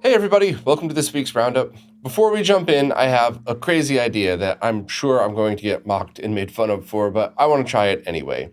Hey everybody, welcome to this week's Roundup. Before we jump in, I have a crazy idea that I'm sure I'm going to get mocked and made fun of for, but I want to try it anyway.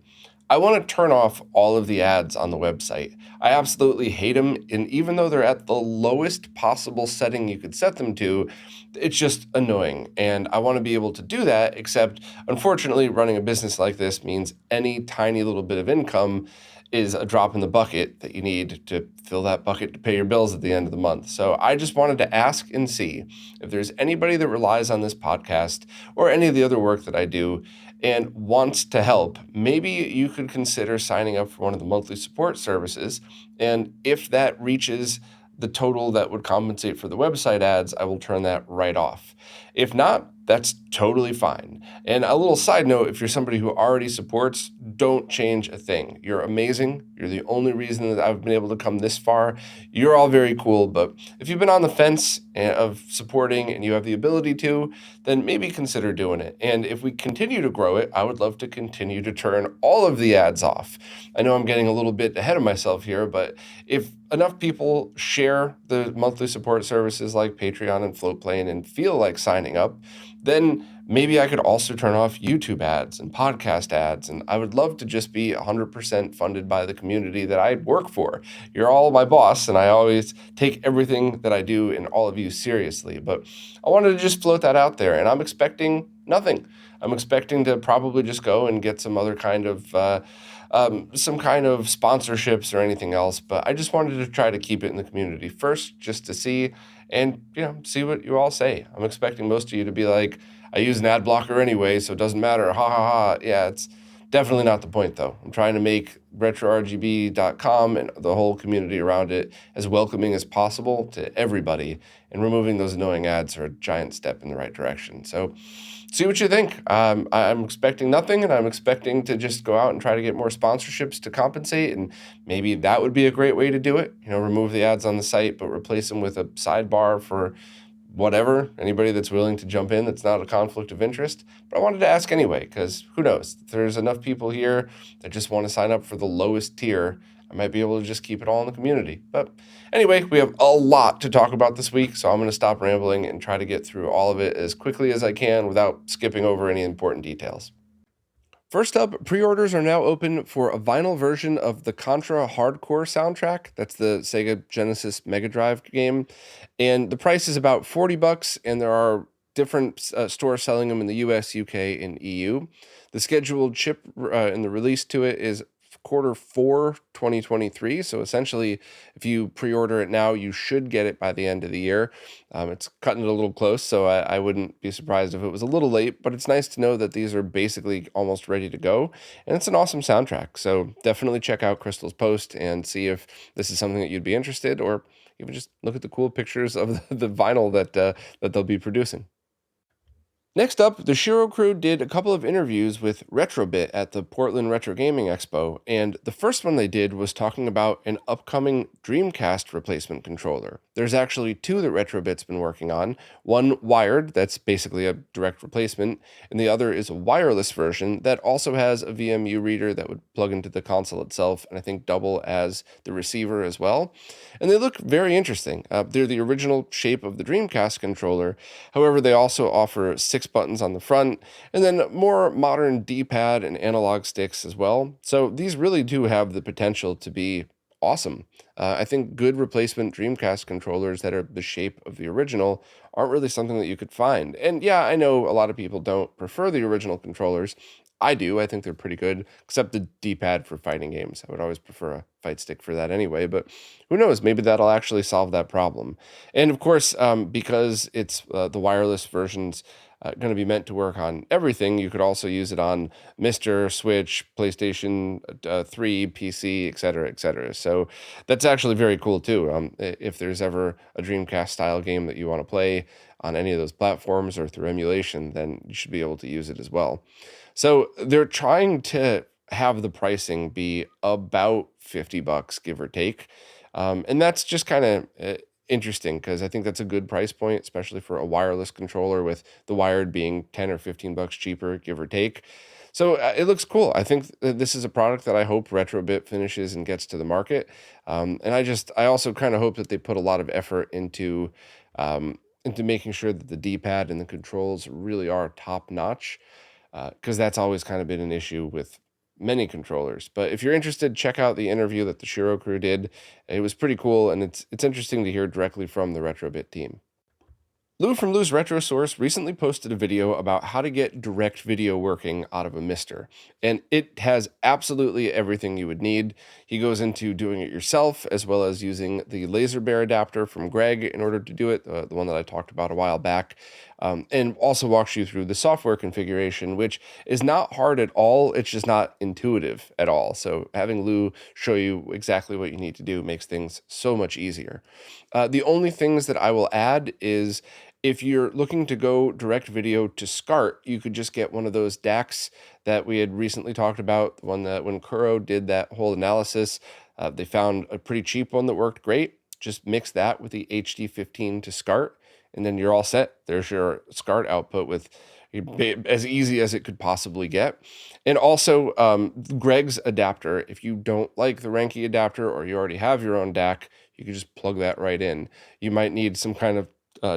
I want to turn off all of the ads on the website. I absolutely hate them, and even though they're at the lowest possible setting you could set them to, it's just annoying. And I want to be able to do that, except unfortunately, running a business like this means any tiny little bit of income is a drop in the bucket that you need to fill that bucket to pay your bills at the end of the month. So I just wanted to ask and see if there's anybody that relies on this podcast or any of the other work that I do and wants to help. Maybe you could consider signing up for one of the monthly support services. And if that reaches the total that would compensate for the website ads, I will turn that right off. If not, that's totally fine. And a little side note, if you're somebody who already supports, don't change a thing. You're amazing. You're the only reason that I've been able to come this far. You're all very cool, but if you've been on the fence of supporting and you have the ability to, then maybe consider doing it. And if we continue to grow it, I would love to continue to turn all of the ads off. I know I'm getting a little bit ahead of myself here, but if enough people share the monthly support services like Patreon and Floatplane and feel like signing up, then maybe I could also turn off YouTube ads and podcast ads. And I would love to just be 100% funded by the community that I work for. You're all my boss, and I always take everything that I do and all of you seriously. But I wanted to just float that out there, and I'm expecting nothing. I'm expecting to probably just go and get some other kind of some kind of sponsorships or anything else, but I just wanted to try to keep it in the community first, just to see and see what you all say. I'm expecting most of you to be like, I use an ad blocker anyway, so it doesn't matter. Ha ha ha. Yeah, it's definitely not the point though. I'm trying to make RetroRGB.com and the whole community around it as welcoming as possible to everybody, and removing those annoying ads are a giant step in the right direction. So see what you think. I'm expecting nothing, and I'm expecting to just go out and try to get more sponsorships to compensate, and maybe that would be a great way to do it. Remove the ads on the site, but replace them with a sidebar for whatever. Anybody that's willing to jump in that's not a conflict of interest. But I wanted to ask anyway, because who knows? If there's enough people here that just want to sign up for the lowest tier, I might be able to just keep it all in the community. But anyway, we have a lot to talk about this week, so I'm going to stop rambling and try to get through all of it as quickly as I can without skipping over any important details. First up, pre-orders are now open for a vinyl version of the Contra Hardcore soundtrack. That's the Sega Genesis Mega Drive game. And the price is about $40, and there are different stores selling them in the US, UK, and EU. The scheduled ship and the release to it is Q4 2023. So essentially, if you pre-order it now, you should get it by the end of the year. It's cutting it a little close, so I wouldn't be surprised if it was a little late, but it's nice to know that these are basically almost ready to go. And it's an awesome soundtrack. So definitely check out Crystal's post and see if this is something that you'd be interested, or even just look at the cool pictures of the vinyl that they'll be producing. Next up, the Shiro crew did a couple of interviews with Retrobit at the Portland Retro Gaming Expo, and the first one they did was talking about an upcoming Dreamcast replacement controller. There's actually two that Retrobit's been working on, one wired, that's basically a direct replacement, and the other is a wireless version that also has a VMU reader that would plug into the console itself, and I think double as the receiver as well. And they look very interesting. They're the original shape of the Dreamcast controller, however, they also offer 6 buttons on the front, and then more modern D-pad and analog sticks as well. So these really do have the potential to be awesome. I think good replacement Dreamcast controllers that are the shape of the original aren't really something that you could find. And yeah, I know a lot of people don't prefer the original controllers. I do. I think they're pretty good, except the D-pad for fighting games. I would always prefer a fight stick for that anyway, but who knows? Maybe that'll actually solve that problem. And of course, because it's the wireless versions going to be meant to work on everything, you could also use it on Mr. Switch, PlayStation 3, PC, etc., etc. So that's actually very cool too. If there's ever a Dreamcast style game that you want to play on any of those platforms or through emulation, then you should be able to use it as well. So they're trying to have the pricing be about $50, give or take. And that's just kind of interesting because I think that's a good price point, especially for a wireless controller, with the wired being 10 or $15 cheaper, give or take. So it looks cool. I think that this is a product that I hope Retrobit finishes and gets to the market. And I also kind of hope that they put a lot of effort into making sure that the D-pad and the controls really are top notch, because that's always kind of been an issue with many controllers. But if you're interested, check out the interview that the Shiro crew did. It was pretty cool, and it's interesting to hear directly from the Retrobit team. Lou from Lou's Retro Source recently posted a video about how to get direct video working out of a Mister, and it has absolutely everything you would need. He goes into doing it yourself, as well as using the laser bear adapter from Greg in order to do it, the one that I talked about a while back, and also walks you through the software configuration, which is not hard at all. It's just not intuitive at all. So having Lou show you exactly what you need to do makes things so much easier. The only things that I will add is, if you're looking to go direct video to SCART, you could just get one of those DACs that we had recently talked about, the one that when Kuro did that whole analysis, they found a pretty cheap one that worked great. Just mix that with the HD15 to SCART, and then you're all set. There's your SCART output with as easy as it could possibly get. And also Greg's adapter, if you don't like the Ranky adapter or you already have your own DAC, you can just plug that right in. You might need some kind of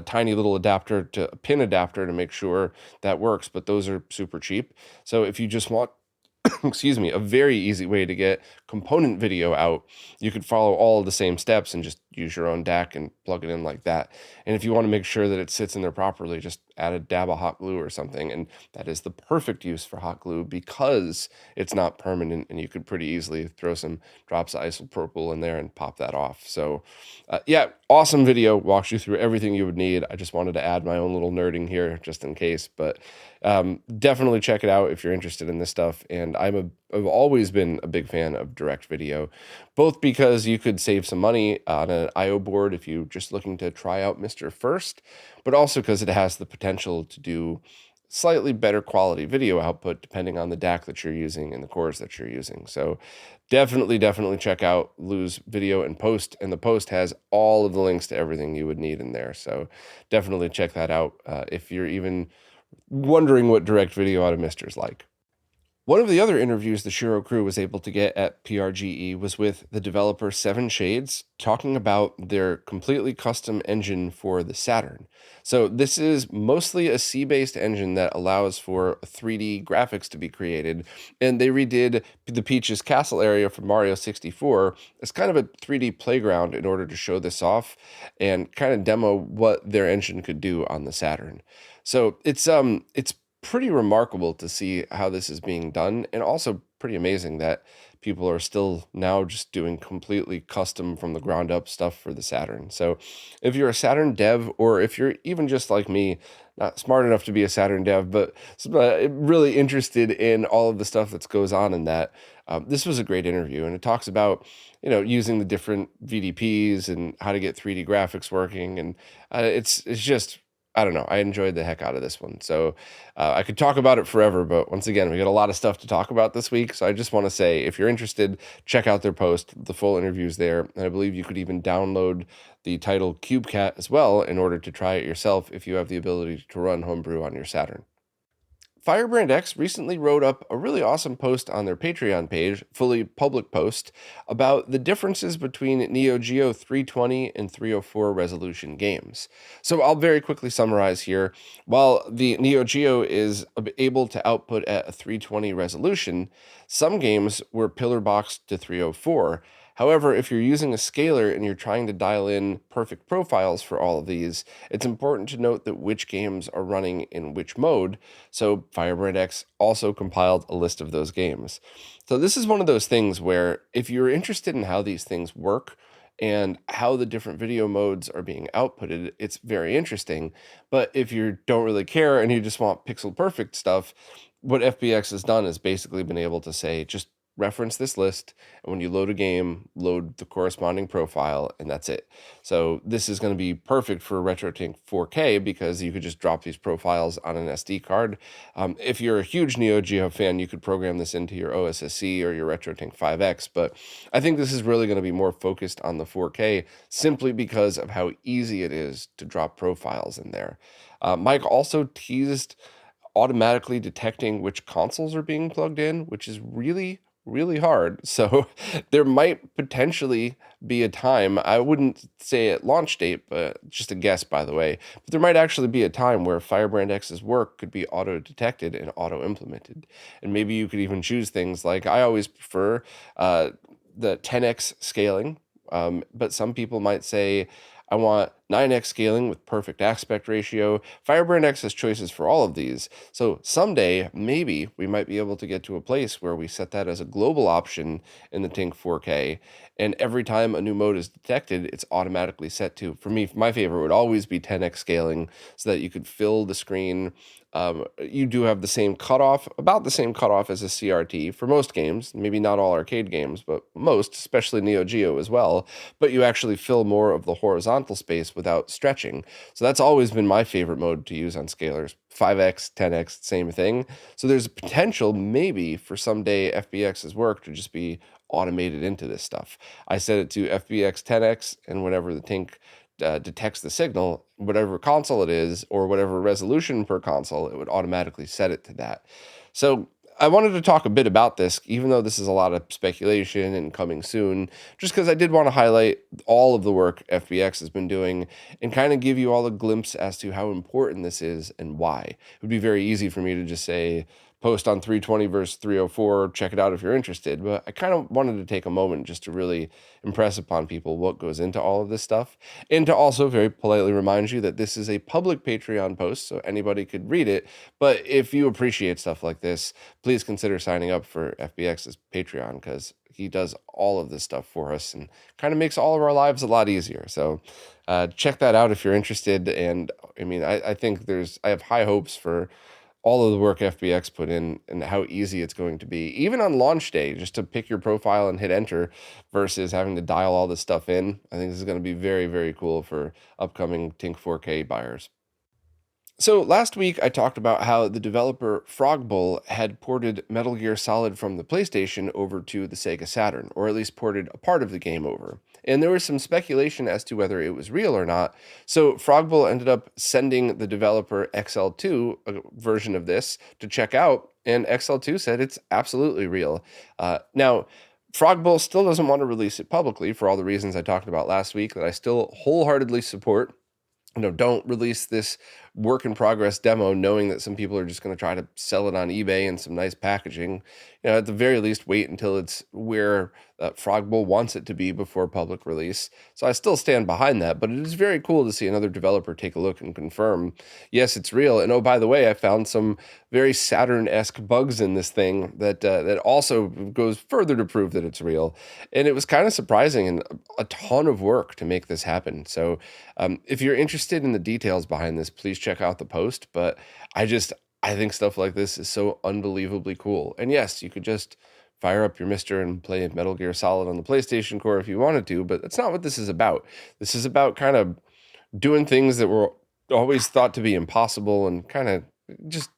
tiny little adapter to pin adapter to make sure that works, but those are super cheap. So if you just want excuse me, a very easy way to get component video out, you could follow all of the same steps and just use your own DAC and plug it in like that. And if you want to make sure that it sits in there properly, just add a dab of hot glue or something. And that is the perfect use for hot glue because it's not permanent, and you could pretty easily throw some drops of isopropyl in there and pop that off. So yeah, awesome video, walks you through everything you would need. I just wanted to add my own little nerding here just in case, but definitely check it out if you're interested in this stuff. And I've always been a big fan of direct video, both because you could save some money on an IO board if you're just looking to try out Mister first, but also because it has the potential to do slightly better quality video output depending on the DAC that you're using and the cores that you're using. So definitely check out Lou's video and post, and the post has all of the links to everything you would need in there. So definitely check that out if you're even wondering what direct video out of Mister is like. One of the other interviews the Shiro crew was able to get at PRGE was with the developer Seven Shades, talking about their completely custom engine for the Saturn. So this is mostly a C-based engine that allows for 3D graphics to be created, and they redid the Peach's Castle area from Mario 64 as kind of a 3D playground in order to show this off and kind of demo what their engine could do on the Saturn. So it's pretty remarkable to see how this is being done, and also pretty amazing that people are still now just doing completely custom from the ground up stuff for the Saturn. So if you're a Saturn dev, or if you're even just like me, not smart enough to be a Saturn dev, but really interested in all of the stuff that goes on in that, this was a great interview, and it talks about using the different VDPs and how to get 3D graphics working, and it's just, I don't know. I enjoyed the heck out of this one. So I could talk about it forever, but once again, we got a lot of stuff to talk about this week. So I just want to say, if you're interested, check out their post. The full interview's there. And I believe you could even download the title CubeCat as well in order to try it yourself if you have the ability to run Homebrew on your Saturn. Firebrand X recently wrote up a really awesome post on their Patreon page, fully public post, about the differences between Neo Geo 320 and 304 resolution games. So I'll very quickly summarize here. While the Neo Geo is able to output at a 320 resolution, some games were pillar boxed to 304. However, if you're using a scaler and you're trying to dial in perfect profiles for all of these, it's important to note that which games are running in which mode. So Firebrand X also compiled a list of those games. So this is one of those things where if you're interested in how these things work and how the different video modes are being outputted, it's very interesting. But if you don't really care and you just want pixel perfect stuff, what FBX has done is basically been able to say, just reference this list, and when you load a game, load the corresponding profile, and that's it. So this is going to be perfect for RetroTink 4K because you could just drop these profiles on an SD card. If you're a huge Neo Geo fan, you could program this into your OSSC or your RetroTink 5X, but I think this is really going to be more focused on the 4K simply because of how easy it is to drop profiles in there. Mike also teased automatically detecting which consoles are being plugged in, which is really, really hard. So there might potentially be a time, I wouldn't say at launch date, but just a guess, by the way, but there might actually be a time where Firebrand X's work could be auto detected and auto implemented. And maybe you could even choose things like, I always prefer the 10x scaling, but some people might say, I want 9x scaling with perfect aspect ratio. Firebrand X has choices for all of these. So someday, maybe we might be able to get to a place where we set that as a global option in the Tink 4K. And every time a new mode is detected, it's automatically set to, for me, my favorite would always be 10x scaling so that you could fill the screen. You do have the same cutoff, about the same cutoff as a CRT for most games, maybe not all arcade games, but most, especially Neo Geo as well. But you actually fill more of the horizontal space without stretching. So that's always been my favorite mode to use on scalers. 5x, 10x, same thing. So there's a potential maybe for someday FBX's work to just be automated into this stuff. I set it to FBX 10x, and whenever the Tink detects the signal, whatever console it is or whatever resolution per console, it would automatically set it to that. So I wanted to talk a bit about this, even though this is a lot of speculation and coming soon, just because I did want to highlight all of the work FBX has been doing and kind of give you all a glimpse as to how important this is and why. It would be very easy for me to just say, post on 320 versus 304, check it out if you're interested. But I kind of wanted to take a moment just to really impress upon people what goes into all of this stuff. And to also very politely remind you that this is a public Patreon post, so anybody could read it. But if you appreciate stuff like this, please consider signing up for FBX's Patreon, because he does all of this stuff for us and kind of makes all of our lives a lot easier. So check that out if you're interested. And I mean, I think I have high hopes for all of the work FBX put in and how easy it's going to be, even on launch day, just to pick your profile and hit enter versus having to dial all this stuff in. I think this is going to be very, very cool for upcoming Tink 4K buyers. So last week I talked about how the developer Frogbull had ported Metal Gear Solid from the PlayStation over to the Sega Saturn, or at least ported a part of the game over. And there was some speculation as to whether it was real or not. So Frogbull ended up sending the developer XL2 a version of this to check out, and XL2 said it's absolutely real. Now, Frogbull still doesn't want to release it publicly for all the reasons I talked about last week that I still wholeheartedly support. Don't release this work in progress demo knowing that some people are just going to try to sell it on eBay in some nice packaging. At the very least, wait until it's where Frogbull wants it to be before public release. So I still stand behind that, but it is very cool to see another developer take a look and confirm, yes, it's real. And oh, by the way, I found some very Saturn-esque bugs in this thing that also goes further to prove that it's real. And it was kind of surprising and a ton of work to make this happen. So if you're interested in the details behind this, please check out the post. But I think stuff like this is so unbelievably cool. And yes, you could just fire up your Mister and play Metal Gear Solid on the PlayStation Core if you wanted to, but that's not what this is about. This is about kind of doing things that were always thought to be impossible and kind of just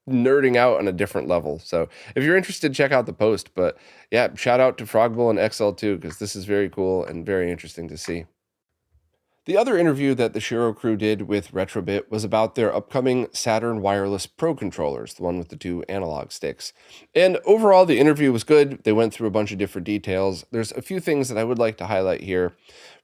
nerding out on a different level. So if you're interested, check out the post. But yeah, shout out to Frogbull and XL2, because this is very cool and very interesting to see. The other interview that the Shiro crew did with Retrobit was about their upcoming Saturn Wireless Pro controllers, the one with the two analog sticks. And overall, the interview was good. They went through a bunch of different details. There's a few things that I would like to highlight here.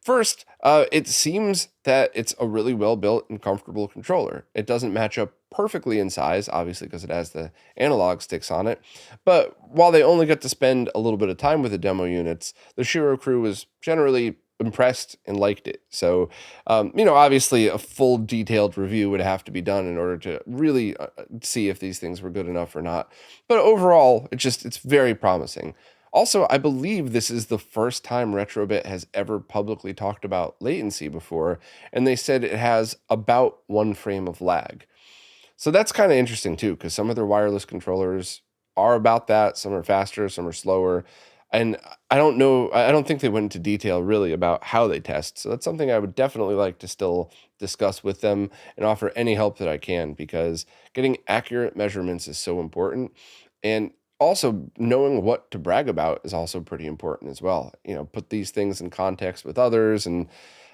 First, it seems that it's a really well-built and comfortable controller. It doesn't match up perfectly in size, obviously, because it has the analog sticks on it. But while they only got to spend a little bit of time with the demo units, the Shiro crew was generally impressed and liked it. So, obviously a full detailed review would have to be done in order to really see if these things were good enough or not. But overall, it's very promising. Also, I believe this is the first time Retrobit has ever publicly talked about latency before, and they said it has about 1 frame of lag. So that's kind of interesting too, because some of their wireless controllers are about that. Some are faster, some are slower. And I don't know, I don't think they went into detail really about how they test. So that's something I would definitely like to still discuss with them and offer any help that I can, because getting accurate measurements is so important. And also knowing what to brag about is also pretty important as well. Put these things in context with others. And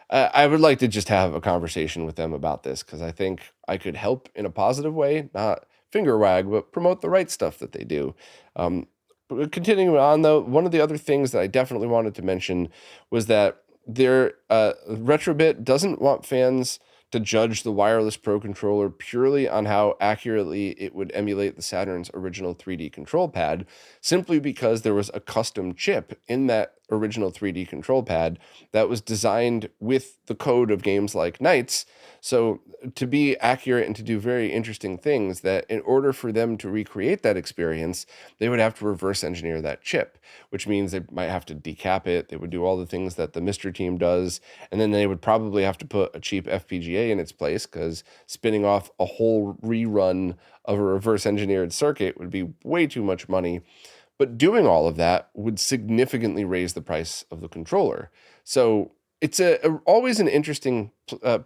I would like to just have a conversation with them about this, because I think I could help in a positive way, not finger wag, but promote the right stuff that they do. But continuing on, though, one of the other things that I definitely wanted to mention was that their Retrobit doesn't want fans to judge the wireless Pro controller purely on how accurately it would emulate the Saturn's original 3D control pad, simply because there was a custom chip in that original 3D control pad that was designed with the code of games like Knights. So to be accurate and to do very interesting things, that in order for them to recreate that experience, they would have to reverse engineer that chip, which means they might have to decap it. They would do all the things that the Mr. Team does, and then they would probably have to put a cheap FPGA in its place, because spinning off a whole rerun of a reverse engineered circuit would be way too much money. But doing all of that would significantly raise the price of the controller. So it's always an interesting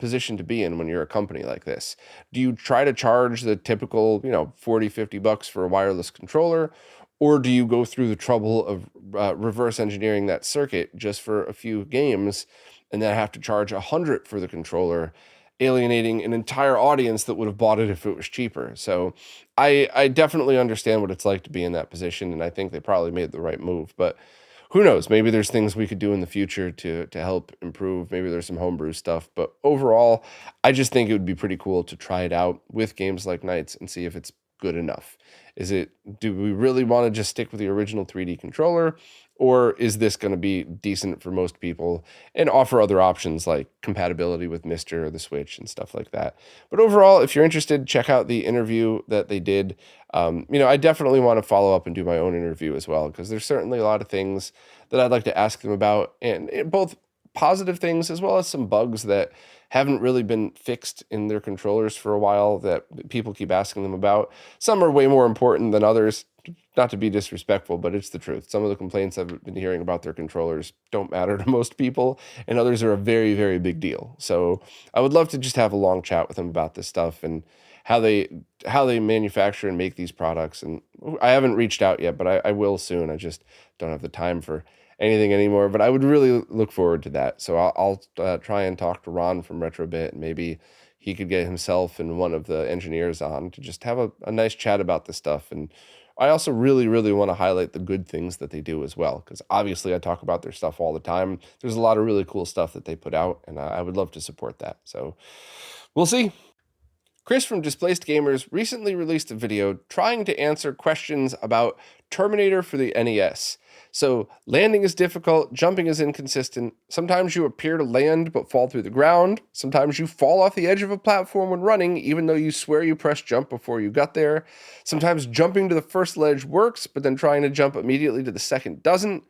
position to be in when you're a company like this. Do you try to charge the typical, 40, $50 for a wireless controller? Or do you go through the trouble of reverse engineering that circuit just for a few games and then have to charge $100 for the controller, alienating an entire audience that would have bought it if it was cheaper? So I definitely understand what it's like to be in that position, and I think they probably made the right move. But who knows? Maybe there's things we could do in the future to help improve. Maybe there's some homebrew stuff. But overall, I just think it would be pretty cool to try it out with games like Knights and see if it's good enough. Do we really want to just stick with the original 3D controller, or is this going to be decent for most people and offer other options like compatibility with Mister or the Switch and stuff like that? But overall, if you're interested, check out the interview that they did. I definitely want to follow up and do my own interview as well, because there's certainly a lot of things that I'd like to ask them about, and both positive things as well as some bugs that haven't really been fixed in their controllers for a while that people keep asking them about. Some are way more important than others. Not to be disrespectful, but it's the truth. Some of the complaints I've been hearing about their controllers don't matter to most people, and others are a very, very big deal. So I would love to just have a long chat with them about this stuff and how they manufacture and make these products. And I haven't reached out yet, but I will soon. I just don't have the time for anything anymore, but I would really look forward to that. So I'll try and talk to Ron from Retrobit, and maybe he could get himself and one of the engineers on to just have a nice chat about this stuff. And I also really, really want to highlight the good things that they do as well, because obviously I talk about their stuff all the time. There's a lot of really cool stuff that they put out, and I would love to support that. So we'll see. Chris from Displaced Gamers recently released a video trying to answer questions about Terminator for the NES. So, landing is difficult, jumping is inconsistent. Sometimes you appear to land but fall through the ground. Sometimes you fall off the edge of a platform when running, even though you swear you pressed jump before you got there. Sometimes jumping to the first ledge works, but then trying to jump immediately to the second doesn't.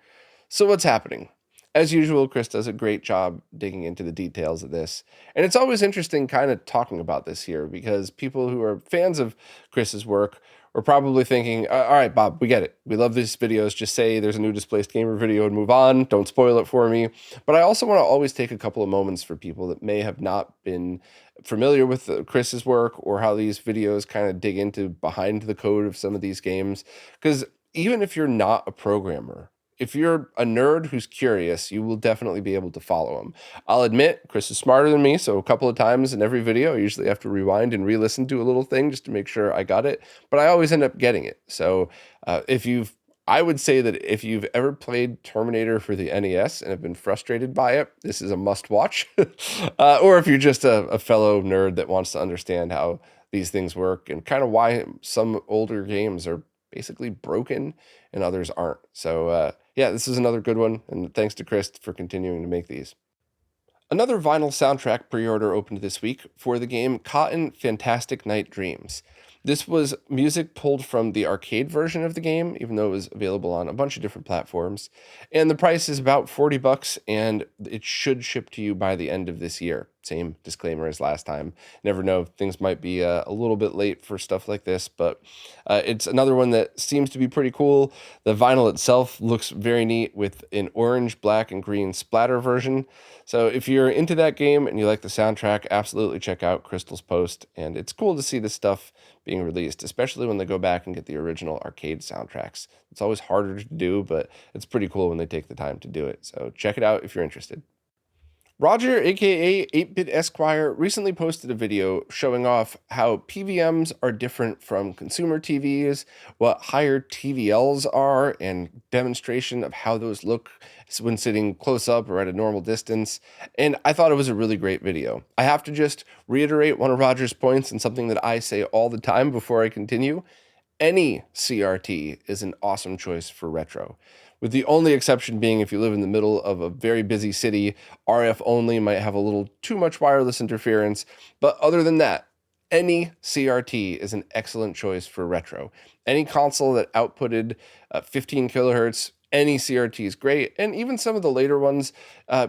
So, what's happening? As usual, Chris does a great job digging into the details of this. And it's always interesting kind of talking about this here, because people who are fans of Chris's work are probably thinking, all right, Bob, we get it. We love these videos. Just say there's a new Displaced Gamer video and move on. Don't spoil it for me. But I also want to always take a couple of moments for people that may have not been familiar with Chris's work, or how these videos kind of dig into behind the code of some of these games. Because even if you're not a programmer, if you're a nerd who's curious, you will definitely be able to follow him. I'll admit, Chris is smarter than me, so a couple of times in every video, I usually have to rewind and re-listen to a little thing just to make sure I got it, but I always end up getting it. So I would say that if you've ever played Terminator for the NES and have been frustrated by it, this is a must-watch. Or if you're just a fellow nerd that wants to understand how these things work and kind of why some older games are basically broken and others aren't. So this is another good one, and thanks to Chris for continuing to make these. Another vinyl soundtrack pre-order opened this week for the game Cotton Fantastic Night Dreams. This was music pulled from the arcade version of the game, even though it was available on a bunch of different platforms. And the price is about $40, and it should ship to you by the end of this year. Same disclaimer as last time. Never know, things might be a little bit late for stuff like this, but it's another one that seems to be pretty cool. The vinyl itself looks very neat with an orange, black, and green splatter version. So if you're into that game and you like the soundtrack, absolutely check out Crystal's post. And it's cool to see this stuff being released, especially when they go back and get the original arcade soundtracks. It's always harder to do, but it's pretty cool when they take the time to do it. So check it out if you're interested. Roger, aka 8-Bit Esquire, recently posted a video showing off how PVMs are different from consumer TVs, what higher TVLs are, and demonstration of how those look when sitting close up or at a normal distance. And I thought it was a really great video. I have to just reiterate one of Roger's points and something that I say all the time before I continue. Any CRT is an awesome choice for retro, with the only exception being if you live in the middle of a very busy city, RF only might have a little too much wireless interference. But other than that, any CRT is an excellent choice for retro. Any console that outputted 15 kilohertz, any CRT is great. And even some of the later ones,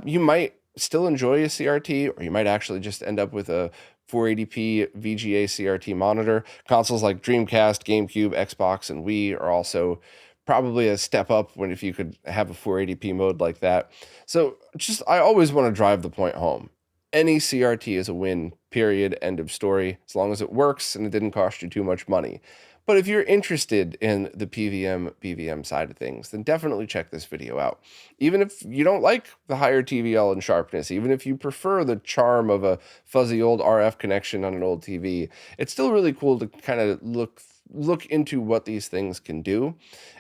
you might still enjoy a CRT, or you might actually just end up with a 480p VGA CRT monitor. Consoles like Dreamcast, GameCube, Xbox, and Wii are also probably a step up when if you could have a 480p mode like that. So just I always want to drive the point home. Any CRT is a win, period, end of story, as long as it works and it didn't cost you too much money. But if you're interested in the PVM, BVM side of things, then definitely check this video out. Even if you don't like the higher TVL and sharpness, even if you prefer the charm of a fuzzy old RF connection on an old TV, it's still really cool to kind of look into what these things can do.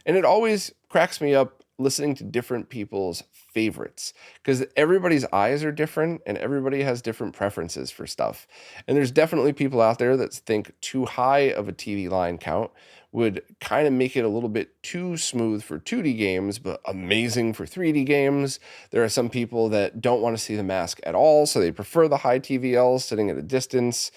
And it always cracks me up listening to different people's favorites, because everybody's eyes are different and everybody has different preferences for stuff. And there's definitely people out there that think too high of a TV line count would kind of make it a little bit too smooth for 2D games, but amazing for 3D games. There are some people that don't want to see the mask at all, so they prefer the high TVL sitting at a distance.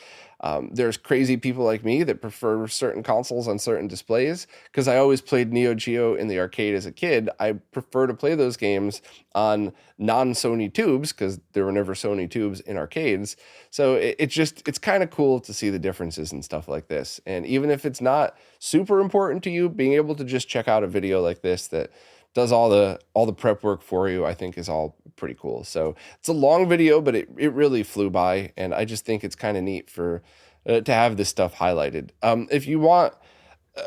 There's crazy people like me that prefer certain consoles on certain displays. Because I always played Neo Geo in the arcade as a kid, I prefer to play those games on non-Sony tubes, because there were never Sony tubes in arcades. So it's kind of cool to see the differences and stuff like this. And even if it's not super important to you, being able to just check out a video like this that does all the prep work for you, I think is all pretty cool. So it's a long video, but it really flew by, and I just think it's kind of neat for to have this stuff highlighted. If you want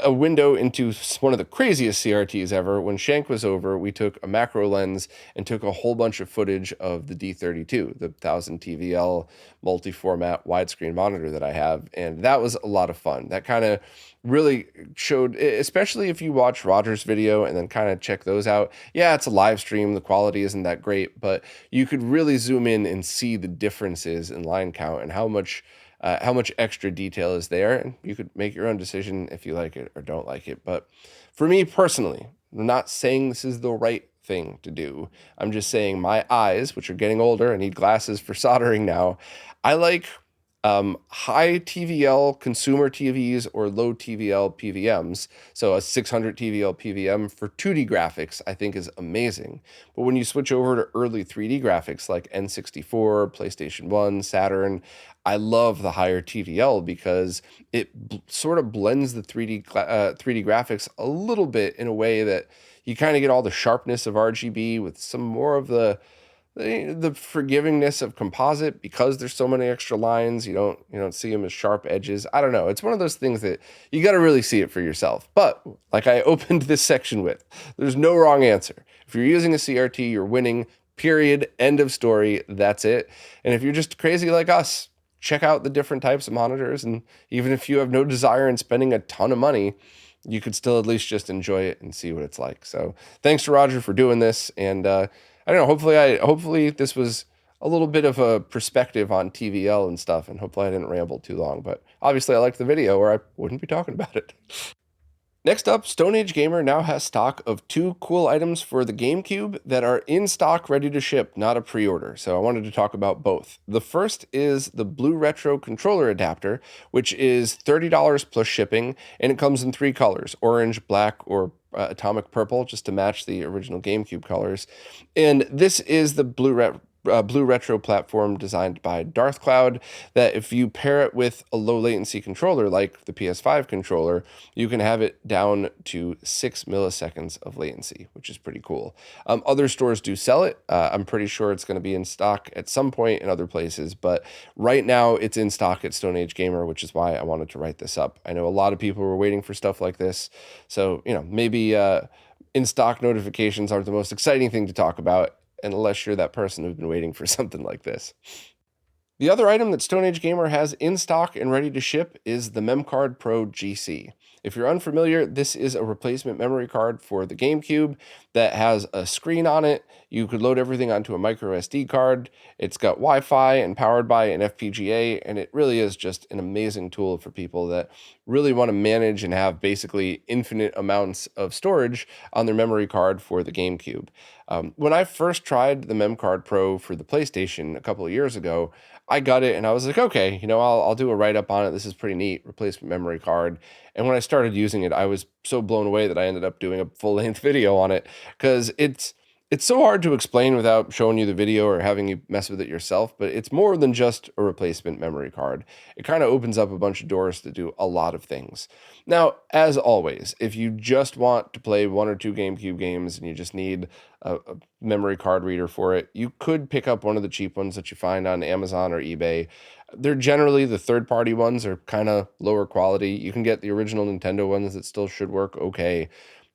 a window into one of the craziest CRTs ever, when Shank was over, we took a macro lens and took a whole bunch of footage of the D32, the 1000 TVL multi-format widescreen monitor that I have, and that was a lot of fun. That kind of really showed, especially if you watch Roger's video and then kind of check those out. Yeah, it's a live stream, the quality isn't that great, but you could really zoom in and see the differences in line count and how much extra detail is there, and you could make your own decision if you like it or don't like it. But for me personally, I'm not saying this is the right thing to do. I'm just saying my eyes, which are getting older, I need glasses for soldering now. I like high TVL consumer TVs or low TVL PVMs. So a 600 TVL PVM for 2D graphics, I think is amazing. But when you switch over to early 3D graphics like N64, PlayStation 1, Saturn, I love the higher TVL because it sort of blends the 3D graphics a little bit in a way that you kind of get all the sharpness of RGB with some more of the forgivingness of composite, because there's so many extra lines. You don't see them as sharp edges. I don't know. It's one of those things that you got to really see it for yourself. But like I opened this section with, there's no wrong answer. If you're using a CRT, you're winning. Period. End of story. That's it. And if you're just crazy like us, check out the different types of monitors. And even if you have no desire in spending a ton of money, you could still at least just enjoy it and see what it's like. So thanks to Roger for doing this. And I don't know, hopefully this was a little bit of a perspective on TVL and stuff, and hopefully I didn't ramble too long, but obviously I liked the video or I wouldn't be talking about it. Next up, Stone Age Gamer now has stock of 2 cool items for the GameCube that are in stock, ready to ship, not a pre-order. So I wanted to talk about both. The first is the BlueRetro controller adapter, which is $30 plus shipping, and it comes in 3 colors: orange, black, or atomic purple, just to match the original GameCube colors. And this is the BlueRetro platform designed by Darth Cloud, that if you pair it with a low latency controller like the PS5 controller, you can have it down to 6 milliseconds of latency, which is pretty cool. Other stores do sell it. I'm pretty sure it's going to be in stock at some point in other places, but right now it's in stock at Stone Age Gamer, which is why I wanted to write this up. I know a lot of people were waiting for stuff like this, so maybe in stock notifications aren't the most exciting thing to talk about. unless you're that person who's been waiting for something like this. The other item that Stone Age Gamer has in stock and ready to ship is the MemcardPro GC. If you're unfamiliar, this is a replacement memory card for the GameCube that has a screen on it. You could load everything onto a micro SD card. It's got Wi-Fi and powered by an FPGA, and it really is just an amazing tool for people that really want to manage and have basically infinite amounts of storage on their memory card for the GameCube. When I first tried the MemcardPro for the PlayStation a couple of years ago, I got it and I was like, okay, I'll do a write-up on it. This is pretty neat, replacement memory card. And when I started using it, I was so blown away that I ended up doing a full-length video on it, because it's so hard to explain without showing you the video or having you mess with it yourself, but it's more than just a replacement memory card. It kind of opens up a bunch of doors to do a lot of things. Now, as always, if you just want to play 1 or 2 GameCube games and you just need a memory card reader for it, you could pick up one of the cheap ones that you find on Amazon or eBay. They're generally, the third-party ones are kind of lower quality. You can get the original Nintendo ones that still should work okay.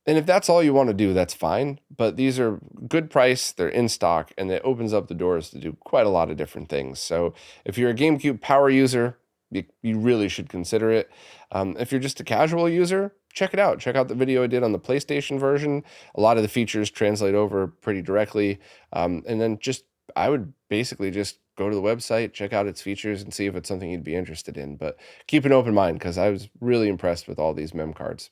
And if that's all you want to do, that's fine. But these are good price, they're in stock, and it opens up the doors to do quite a lot of different things. So if you're a GameCube power user, you really should consider it. If you're just a casual user, check it out. Check out the video I did on the PlayStation version. A lot of the features translate over pretty directly. And then I would basically just go to the website, check out its features, and see if it's something you'd be interested in. But keep an open mind, because I was really impressed with all these mem cards.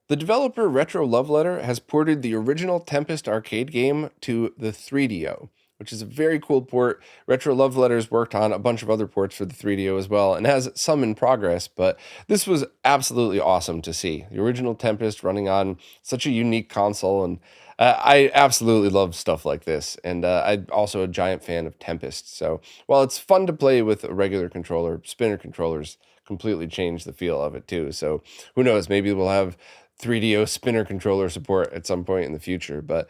The developer Retro Love Letter has ported the original Tempest arcade game to the 3DO, which is a very cool port. Retro Love Letter's worked on a bunch of other ports for the 3DO as well, and has some in progress, but this was absolutely awesome to see. The original Tempest running on such a unique console, and I absolutely love stuff like this, and I'm also a giant fan of Tempest. So while it's fun to play with a regular controller, spinner controllers completely change the feel of it too. So who knows, maybe we'll have 3DO spinner controller support at some point in the future, but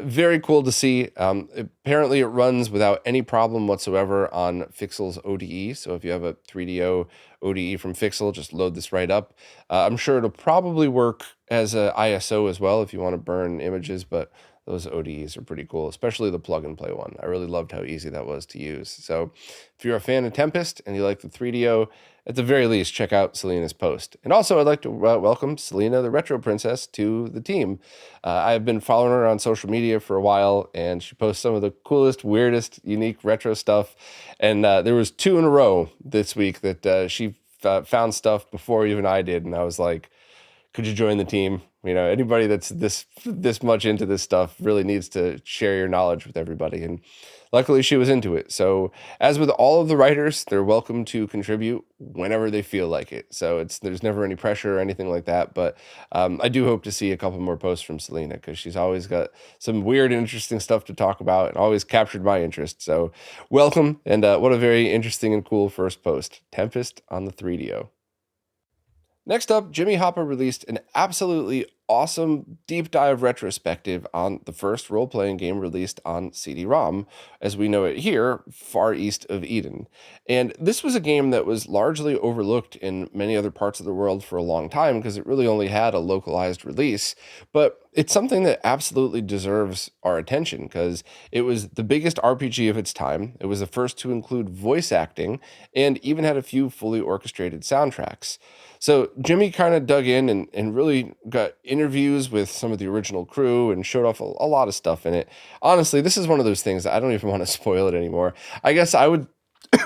very cool to see. Apparently it runs without any problem whatsoever on Fixel's ODE. So if you have a 3DO ODE from Fixel, just load this right up. I'm sure it'll probably work as a ISO as well if you want to burn images, but those ODEs are pretty cool, especially the plug and play one. I really loved how easy that was to use. So if you're a fan of Tempest and you like the 3DO, at the very least, check out Selena's post. And also, I'd like to welcome Selena, the Retro Princess, to the team. I've been following her on social media for a while, and she posts some of the coolest, weirdest, unique retro stuff. And there was 2 in a row this week that she found stuff before even I did, and I was like, could you join the team? Anybody that's this much into this stuff really needs to share your knowledge with everybody. And luckily she was into it. So as with all of the writers, they're welcome to contribute whenever they feel like it. So there's never any pressure or anything like that. But I do hope to see a couple more posts from Selena, because she's always got some weird and interesting stuff to talk about and always captured my interest. So welcome. And what a very interesting and cool first post. Tempest on the 3DO. Next up, Jimmy Hopper released an absolutely awesome deep dive retrospective on the first role-playing game released on CD-ROM, as we know it here, Far East of Eden. And this was a game that was largely overlooked in many other parts of the world for a long time, because it really only had a localized release. But it's something that absolutely deserves our attention, because it was the biggest RPG of its time. It was the first to include voice acting, and even had a few fully orchestrated soundtracks. So Jimmy kind of dug in and really got interviews with some of the original crew and showed off a lot of stuff in it. Honestly, this is one of those things that I don't even want to spoil it anymore. I guess I would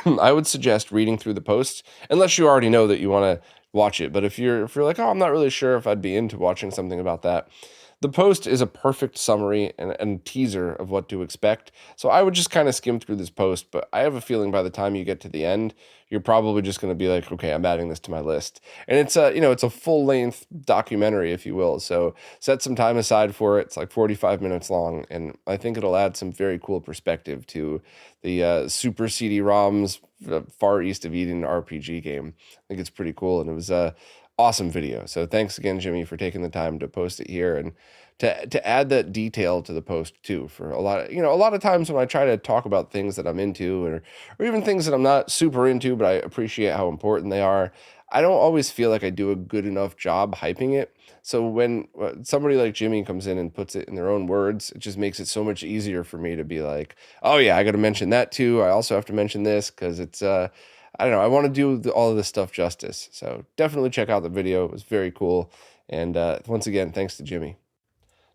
I would suggest reading through the post, unless you already know that you want to watch it. But if you're like, oh, I'm not really sure if I'd be into watching something about that, the post is a perfect summary and teaser of what to expect. So I would just kind of skim through this post, but I have a feeling by the time you get to the end, you're probably just going to be like, okay, I'm adding this to my list. And it's a full-length documentary, if you will. So set some time aside for it. It's like 45 minutes long, and I think it'll add some very cool perspective to the Super CD-ROM's Far East of Eden RPG game. I think it's pretty cool, and it was awesome video. So thanks again, Jimmy, for taking the time to post it here and to add that detail to the post too. For a lot of times when I try to talk about things that I'm into, or even things that I'm not super into, but I appreciate how important they are, I don't always feel like I do a good enough job hyping it. So when somebody like Jimmy comes in and puts it in their own words, it just makes it so much easier for me to be like, oh yeah, I got to mention that too. I also have to mention this because it's I don't know. I want to do all of this stuff justice. So definitely check out the video. It was very cool. And once again, thanks to Jimmy.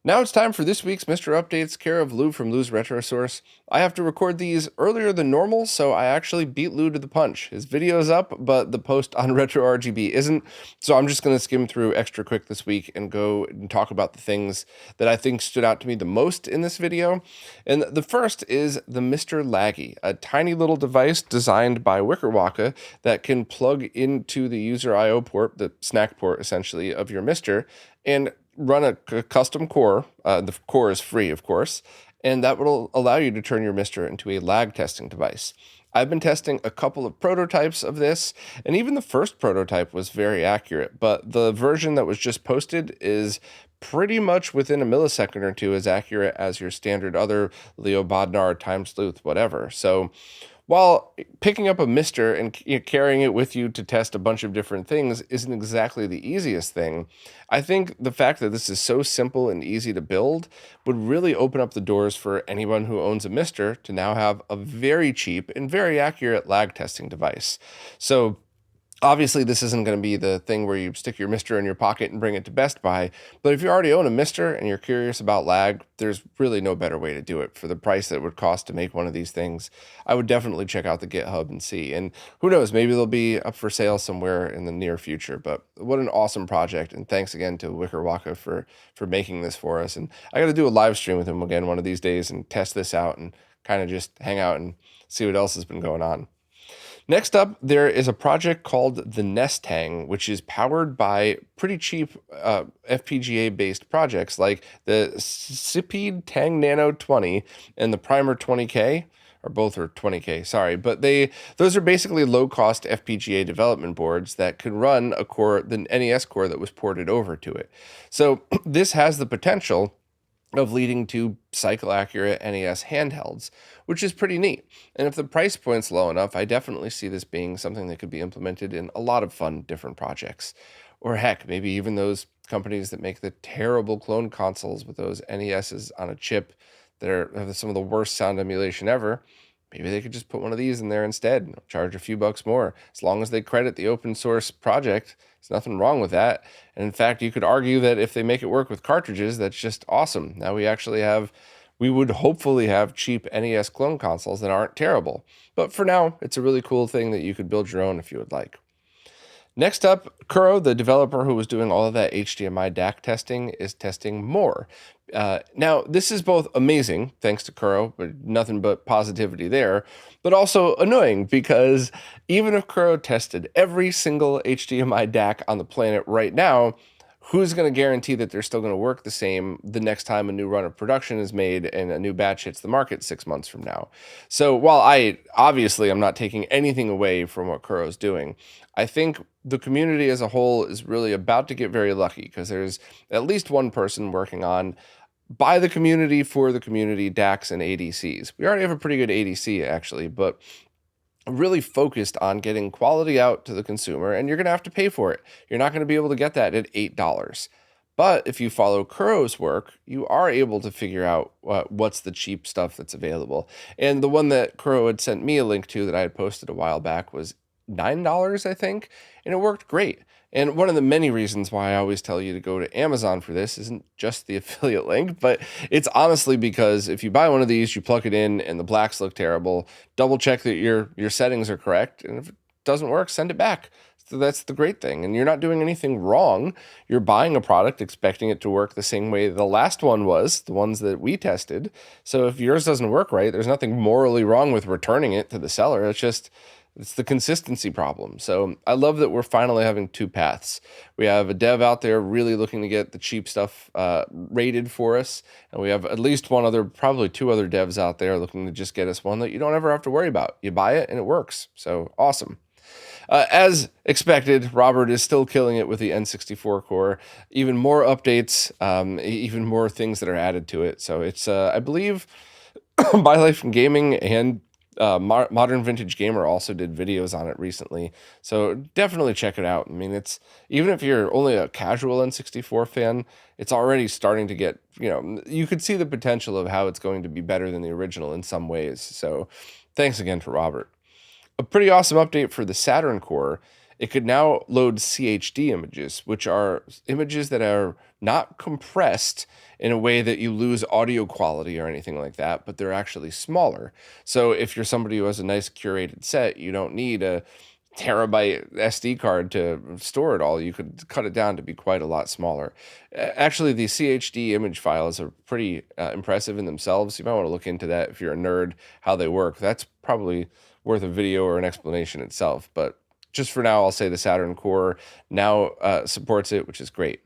Now it's time for this week's Mr. Updates, care of Lou from Lou's Retro Source. I have to record these earlier than normal, so I actually beat Lou to the punch. His video is up, but the post on RetroRGB isn't, so I'm just going to skim through extra quick this week and go and talk about the things that I think stood out to me the most in this video. And the first is the Mr. Laggy, a tiny little device designed by Wickerwaka that can plug into the user I/O port, the snack port essentially, of your Mister, and run a custom core. The core is free, of course, and that will allow you to turn your Mister into a lag testing device. I've been testing a couple of prototypes of this, and even the first prototype was very accurate, but the version that was just posted is pretty much within a millisecond or two as accurate as your standard other Leo Bodnar, Time Sleuth, whatever. So while picking up a Mister and carrying it with you to test a bunch of different things isn't exactly the easiest thing, I think the fact that this is so simple and easy to build would really open up the doors for anyone who owns a Mister to now have a very cheap and very accurate lag testing device. So obviously, this isn't going to be the thing where you stick your Mister in your pocket and bring it to Best Buy, but if you already own a Mister and you're curious about lag, there's really no better way to do it. For the price that it would cost to make one of these things, I would definitely check out the GitHub and see. And who knows, maybe they'll be up for sale somewhere in the near future. But what an awesome project, and thanks again to Wickerwaka for making this for us. And I got to do a live stream with him again one of these days and test this out and kind of just hang out and see what else has been going on. Next up, there is a project called the Nest Hang, which is powered by pretty cheap FPGA-based projects like the Sipede Tang Nano 20 and the Primer 20K, or both are 20K, sorry, but those are basically low-cost FPGA development boards that can run a core, the NES core that was ported over to it. So this has the potential of leading to cycle-accurate NES handhelds, which is pretty neat. And if the price point's low enough, I definitely see this being something that could be implemented in a lot of fun different projects. Or heck, maybe even those companies that make the terrible clone consoles with those NESs on a chip that have some of the worst sound emulation ever. Maybe they could just put one of these in there instead and charge a few bucks more. As long as they credit the open source project, there's nothing wrong with that. And in fact, you could argue that if they make it work with cartridges, that's just awesome. Now we would hopefully have cheap NES clone consoles that aren't terrible. But for now, it's a really cool thing that you could build your own if you would like. Next up, Kuro, the developer who was doing all of that HDMI DAC testing, is testing more. Now, this is both amazing, thanks to Kuro, but nothing but positivity there, but also annoying because even if Kuro tested every single HDMI DAC on the planet right now, who's going to guarantee that they're still going to work the same the next time a new run of production is made and a new batch hits the market 6 months from now? So while I'm not taking anything away from what Kuro's doing, I think the community as a whole is really about to get very lucky because there's at least one person working on by the community for the community DACs and ADCs. We already have a pretty good ADC actually, but really focused on getting quality out to the consumer, and you're going to have to pay for it. You're not going to be able to get that at $8. But if you follow Kuro's work, you are able to figure out what's the cheap stuff that's available. And the one that Kuro had sent me a link to that I had posted a while back was $9, I think, and it worked great. And one of the many reasons why I always tell you to go to Amazon for this isn't just the affiliate link, but it's honestly because if you buy one of these, you plug it in and the blacks look terrible, double check that your settings are correct. And if it doesn't work, send it back. So that's the great thing. And you're not doing anything wrong. You're buying a product expecting it to work the same way the last one was, the ones that we tested. So if yours doesn't work right, there's nothing morally wrong with returning it to the seller. It's the consistency problem. So I love that we're finally having two paths. We have a dev out there really looking to get the cheap stuff rated for us. And we have at least probably two other devs out there looking to just get us one that you don't ever have to worry about. You buy it and it works. So awesome. As expected, Robert is still killing it with the N64 core. Even more updates, even more things that are added to it. So it's, I believe, My Life in Gaming and Modern Vintage Gamer also did videos on it recently, so definitely check it out. I mean, it's even if you're only a casual N64 fan, it's already starting to get, you could see the potential of how it's going to be better than the original in some ways. So thanks again to Robert. A pretty awesome update for the Saturn core. It could now load CHD images, which are images that are not compressed in a way that you lose audio quality or anything like that, but they're actually smaller. So if you're somebody who has a nice curated set, you don't need a terabyte SD card to store it all. You could cut it down to be quite a lot smaller. Actually, the CHD image files are pretty impressive in themselves. You might want to look into that if you're a nerd, how they work. That's probably worth a video or an explanation itself. But just for now, I'll say the Saturn core now supports it, which is great.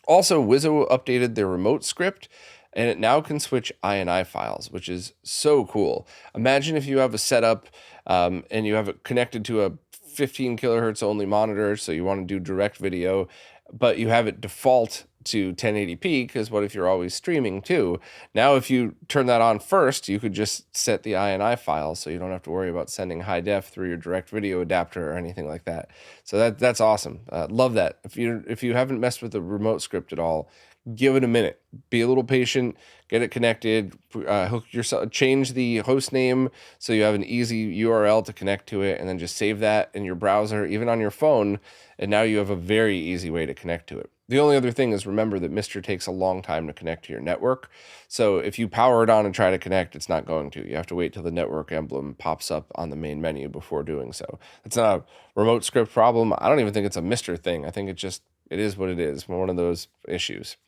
Also, Wizzo updated their remote script, and it now can switch INI files, which is so cool. Imagine if you have a setup and you have it connected to a 15 kilohertz only monitor, so you want to do direct video, but you have it default to 1080p, because what if you're always streaming too? Now, if you turn that on first, you could just set the INI file, so you don't have to worry about sending high def through your direct video adapter or anything like that. So that's awesome. Love that. If you haven't messed with the remote script at all, give it a minute. Be a little patient. Get it connected. Hook yourself. Change the host name so you have an easy URL to connect to it, and then just save that in your browser, even on your phone. And now you have a very easy way to connect to it. The only other thing is, remember that Mister takes a long time to connect to your network. So if you power it on and try to connect, it's not going to. You have to wait till the network emblem pops up on the main menu before doing so. It's not a remote script problem. I don't even think it's a Mister thing. I think it is what it is. One of those issues.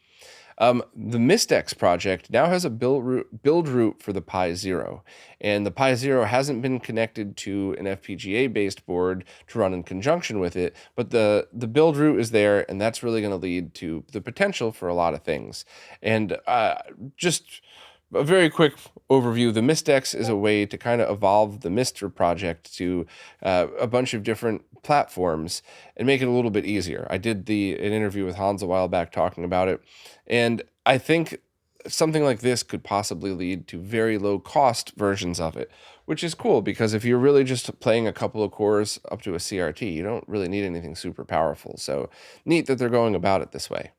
The Mystex project now has a build root for the Pi Zero, and the Pi Zero hasn't been connected to an FPGA-based board to run in conjunction with it, but the build root is there, and that's really going to lead to the potential for a lot of things. And just a very quick overview, the Mystex is a way to kind of evolve the Mister project to a bunch of different platforms and make it a little bit easier. I did an interview with Hans a while back talking about it, and I think something like this could possibly lead to very low cost versions of it, which is cool, because if you're really just playing a couple of cores up to a CRT, you don't really need anything super powerful. So neat that they're going about it this way.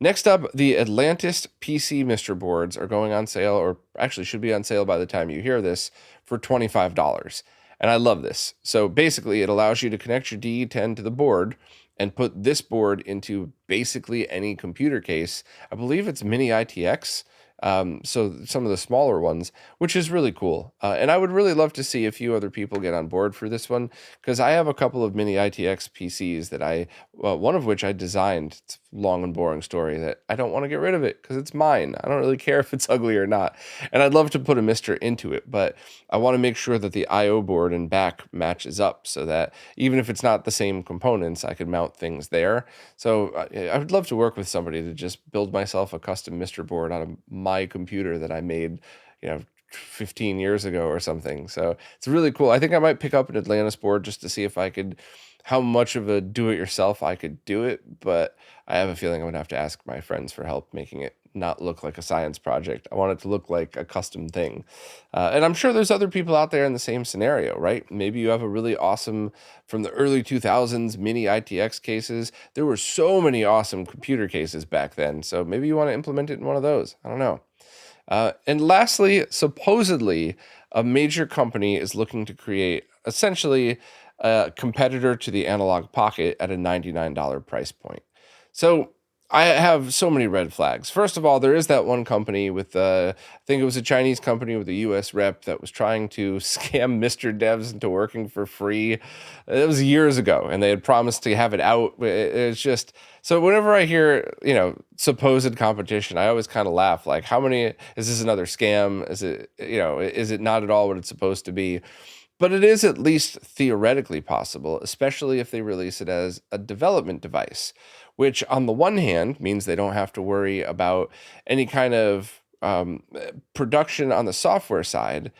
Next up, the Atlantis PC Mister boards are going on sale, or actually should be on sale by the time you hear this, for $25. And I love this. So basically, it allows you to connect your DE10 to the board and put this board into basically any computer case. I believe it's Mini ITX. So some of the smaller ones, which is really cool. And I would really love to see a few other people get on board for this one, because I have a couple of Mini ITX PCs that one of which I designed. It's a long and boring story that I don't want to get rid of it because it's mine. I don't really care if it's ugly or not. And I'd love to put a Mister into it, but I want to make sure that the IO board and back matches up so that even if it's not the same components, I could mount things there. So I would love to work with somebody to just build myself a custom Mister board out of my computer that I made, 15 years ago or something. So it's really cool. I think I might pick up an Atlantis board just to see if how much of a do-it-yourself I could do it. But I have a feeling I'm gonna have to ask my friends for help making it not look like a science project. I want it to look like a custom thing. And I'm sure there's other people out there in the same scenario, right? Maybe you have a really awesome, from the early 2000s, Mini ITX cases. There were so many awesome computer cases back then. So maybe you want to implement it in one of those. I don't know. And lastly, supposedly, a major company is looking to create essentially a competitor to the Analog Pocket at a $99 price point. So I have so many red flags. First of all, there is that one company with, I think it was a Chinese company with a US rep that was trying to scam Mr. Devs into working for free. It was years ago, and they had promised to have it out. It's just, so whenever I hear, supposed competition, I always kind of laugh. Like, is this another scam? Is it not at all what it's supposed to be? But it is at least theoretically possible, especially if they release it as a development device, which on the one hand means they don't have to worry about any kind of production on the software side.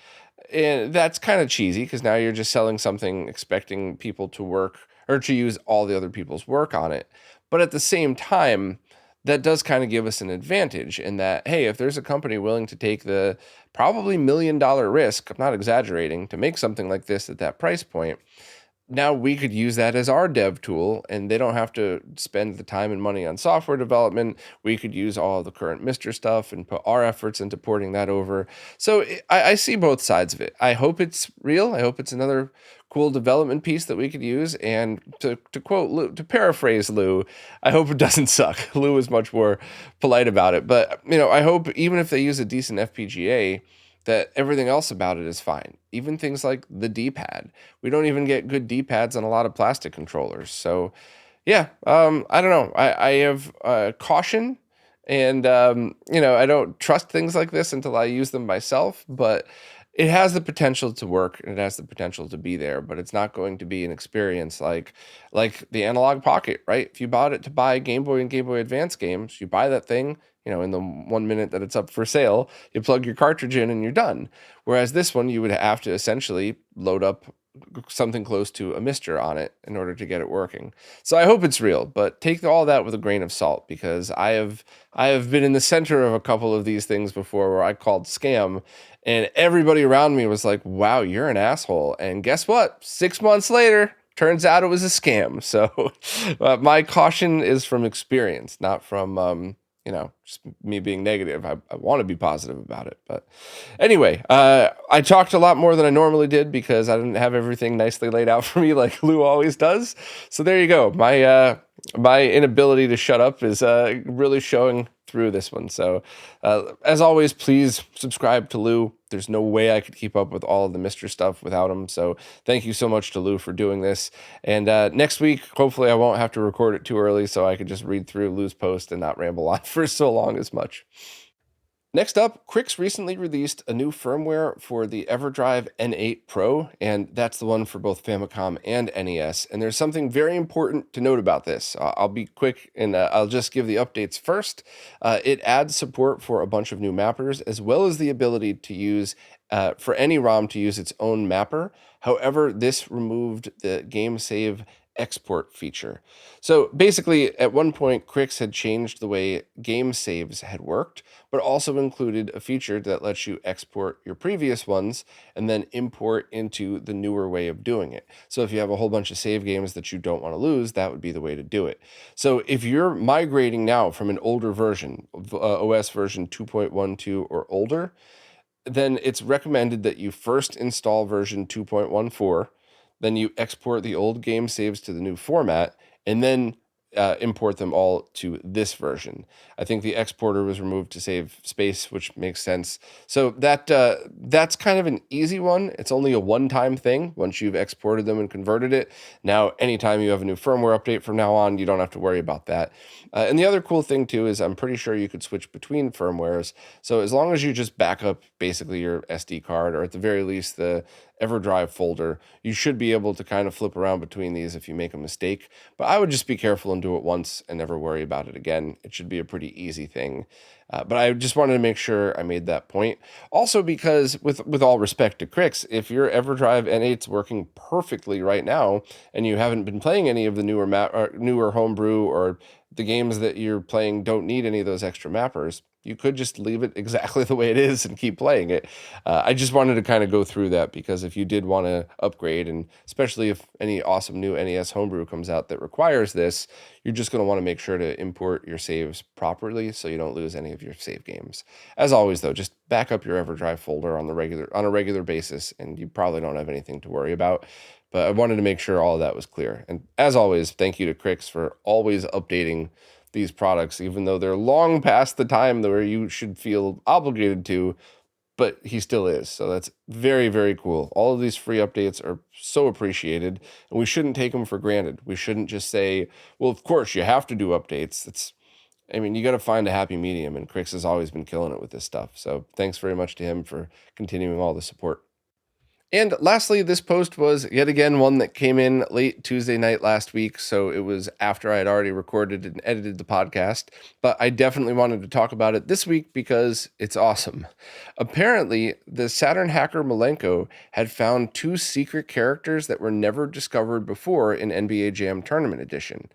And that's kind of cheesy, because now you're just selling something expecting people to work or to use all the other people's work on it. But at the same time, that does kind of give us an advantage in that, hey, if there's a company willing to take the probably $1 million risk, I'm not exaggerating, to make something like this at that price point, now we could use that as our dev tool, and they don't have to spend the time and money on software development. We could use all of the current Mister stuff and put our efforts into porting that over. So I see both sides of it. I hope it's real. I hope it's another cool development piece that we could use. And to quote Lou, to paraphrase Lou, I hope it doesn't suck. Lou is much more polite about it. But, I hope even if they use a decent FPGA, that everything else about it is fine. Even things like the D-pad. We don't even get good D-pads on a lot of plastic controllers. So, yeah, I don't know. I have caution, and I don't trust things like this until I use them myself. But it has the potential to work, and it has the potential to be there. But it's not going to be an experience like the Analog Pocket, right? If you bought it to buy Game Boy and Game Boy Advance games, you buy that thing. In the 1 minute that it's up for sale, you plug your cartridge in and you're done. Whereas this one, you would have to essentially load up something close to a Mister on it in order to get it working. So I hope it's real, but take all that with a grain of salt, because I have been in the center of a couple of these things before where I called scam, and everybody around me was like, "Wow, you're an asshole." And guess what? 6 months later, turns out it was a scam. So my caution is from experience, not from just me being negative. I want to be positive about it. But anyway, I talked a lot more than I normally did because I didn't have everything nicely laid out for me like Lou always does. So there you go. My inability to shut up is really showing through this one. So as always, please subscribe to Lou. There's no way I could keep up with all of the Mister stuff without him. So thank you so much to Lou for doing this. And next week, hopefully I won't have to record it too early so I could just read through Lou's post and not ramble on for so long as much. Next up, Crix recently released a new firmware for the Everdrive N8 Pro, and that's the one for both Famicom and NES. And there's something very important to note about this. I'll be quick, and I'll just give the updates first. It adds support for a bunch of new mappers, as well as the ability to use, for any ROM to use its own mapper. However, this removed the game save export feature. So basically, at one point, Crix had changed the way game saves had worked, but also included a feature that lets you export your previous ones and then import into the newer way of doing it. So if you have a whole bunch of save games that you don't want to lose, that would be the way to do it. So if you're migrating now from an older version, OS version 2.12 or older, then it's recommended that you first install version 2.14, then you export the old game saves to the new format, and then import them all to this version. I think the exporter was removed to save space, which makes sense. So that's kind of an easy one. It's only a one-time thing once you've exported them and converted it. Now, anytime you have a new firmware update from now on, you don't have to worry about that. And the other cool thing too is I'm pretty sure you could switch between firmwares. So as long as you just back up basically your SD card, or at the very least the Everdrive folder, you should be able to kind of flip around between these if you make a mistake. But I would just be careful and do it once and never worry about it again. It should be a pretty easy thing. But I just wanted to make sure I made that point. Also, because with all respect to Crix, if your Everdrive N8's working perfectly right now and you haven't been playing any of the newer Homebrew, or the games that you're playing don't need any of those extra mappers, you could just leave it exactly the way it is and keep playing it. I just wanted to kind of go through that, because if you did want to upgrade, and especially if any awesome new NES Homebrew comes out that requires this, you're just going to want to make sure to import your saves properly so you don't lose any of your save games. As always, though, just back up your Everdrive folder on a regular basis, and you probably don't have anything to worry about. But I wanted to make sure all of that was clear. And as always, thank you to Crix for always updating these products, even though they're long past the time where you should feel obligated to, but he still is. So that's very, very cool. All of these free updates are so appreciated, and we shouldn't take them for granted. We shouldn't just say, well, of course you have to do updates. You got to find a happy medium, and Crix has always been killing it with this stuff. So thanks very much to him for continuing all the support. And lastly, this post was yet again one that came in late Tuesday night last week, so it was after I had already recorded and edited the podcast, but I definitely wanted to talk about it this week because it's awesome. Apparently, the Saturn hacker Malenko had found 2 secret characters that were never discovered before in NBA Jam Tournament Edition.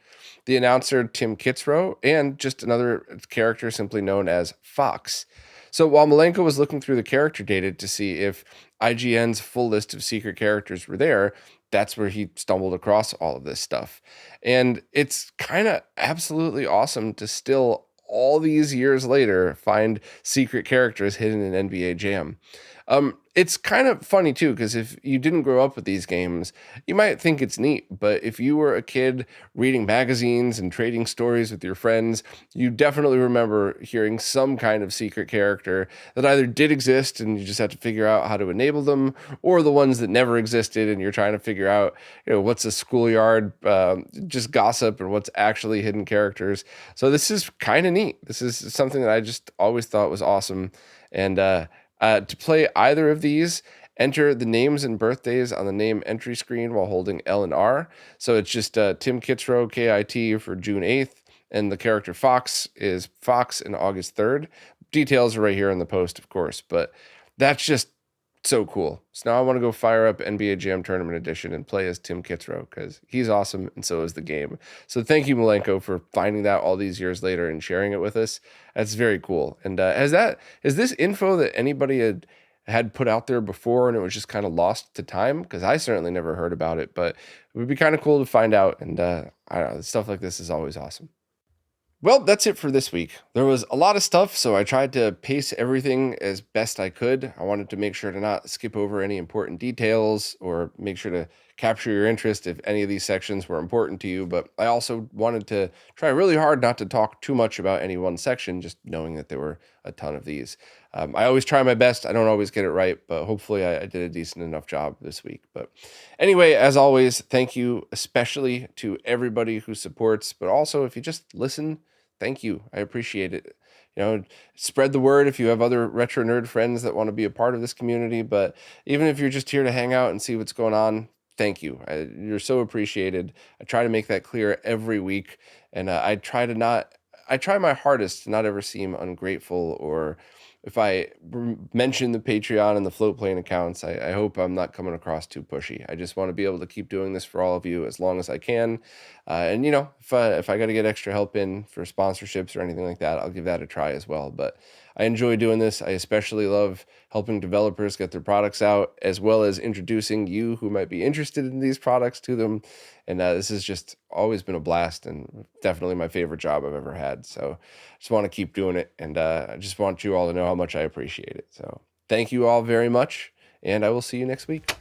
The announcer Tim Kitzrow and just another character simply known as Fox. So while Malenko was looking through the character data to see if IGN's full list of secret characters were there, that's where he stumbled across all of this stuff. And it's kind of absolutely awesome to still, all these years later, find secret characters hidden in NBA Jam. It's kind of funny too, because if you didn't grow up with these games, you might think it's neat. But if you were a kid reading magazines and trading stories with your friends, you definitely remember hearing some kind of secret character that either did exist and you just had to figure out how to enable them, or the ones that never existed and you're trying to figure out, what's a schoolyard just gossip and what's actually hidden characters. So this is kind of neat. This is something that I just always thought was awesome. And to play either of these, enter the names and birthdays on the name entry screen while holding L and R. So it's just Tim Kitzrow, KIT, for June 8th, and the character Fox is Fox in August 3rd. Details are right here in the post, of course, but that's just so cool. So now I want to go fire up NBA Jam Tournament Edition and play as Tim Kitzrow because he's awesome and so is the game. So thank you, Malenko, for finding that all these years later and sharing it with us. That's very cool. And is this info that anybody had put out there before and it was just kind of lost to time? Because I certainly never heard about it, but it would be kind of cool to find out. And I don't know, stuff like this is always awesome. Well, that's it for this week. There was a lot of stuff, so I tried to pace everything as best I could. I wanted to make sure to not skip over any important details or make sure to capture your interest if any of these sections were important to you, but I also wanted to try really hard not to talk too much about any one section, just knowing that there were a ton of these. I always try my best. I don't always get it right, but hopefully I did a decent enough job this week. But anyway, as always, thank you especially to everybody who supports, but also if you just listen, thank you. I appreciate it. Spread the word if you have other retro nerd friends that want to be a part of this community. But even if you're just here to hang out and see what's going on, thank you. You're so appreciated. I try to make that clear every week. And I try my hardest to not ever seem ungrateful, or if I mention the Patreon and the Floatplane accounts, I hope I'm not coming across too pushy. I just want to be able to keep doing this for all of you as long as I can. And if I got to get extra help in for sponsorships or anything like that, I'll give that a try as well. But I enjoy doing this. I especially love helping developers get their products out, as well as introducing you who might be interested in these products to them. And this has just always been a blast and definitely my favorite job I've ever had. So I just want to keep doing it. And I just want you all to know how much I appreciate it. So thank you all very much. And I will see you next week.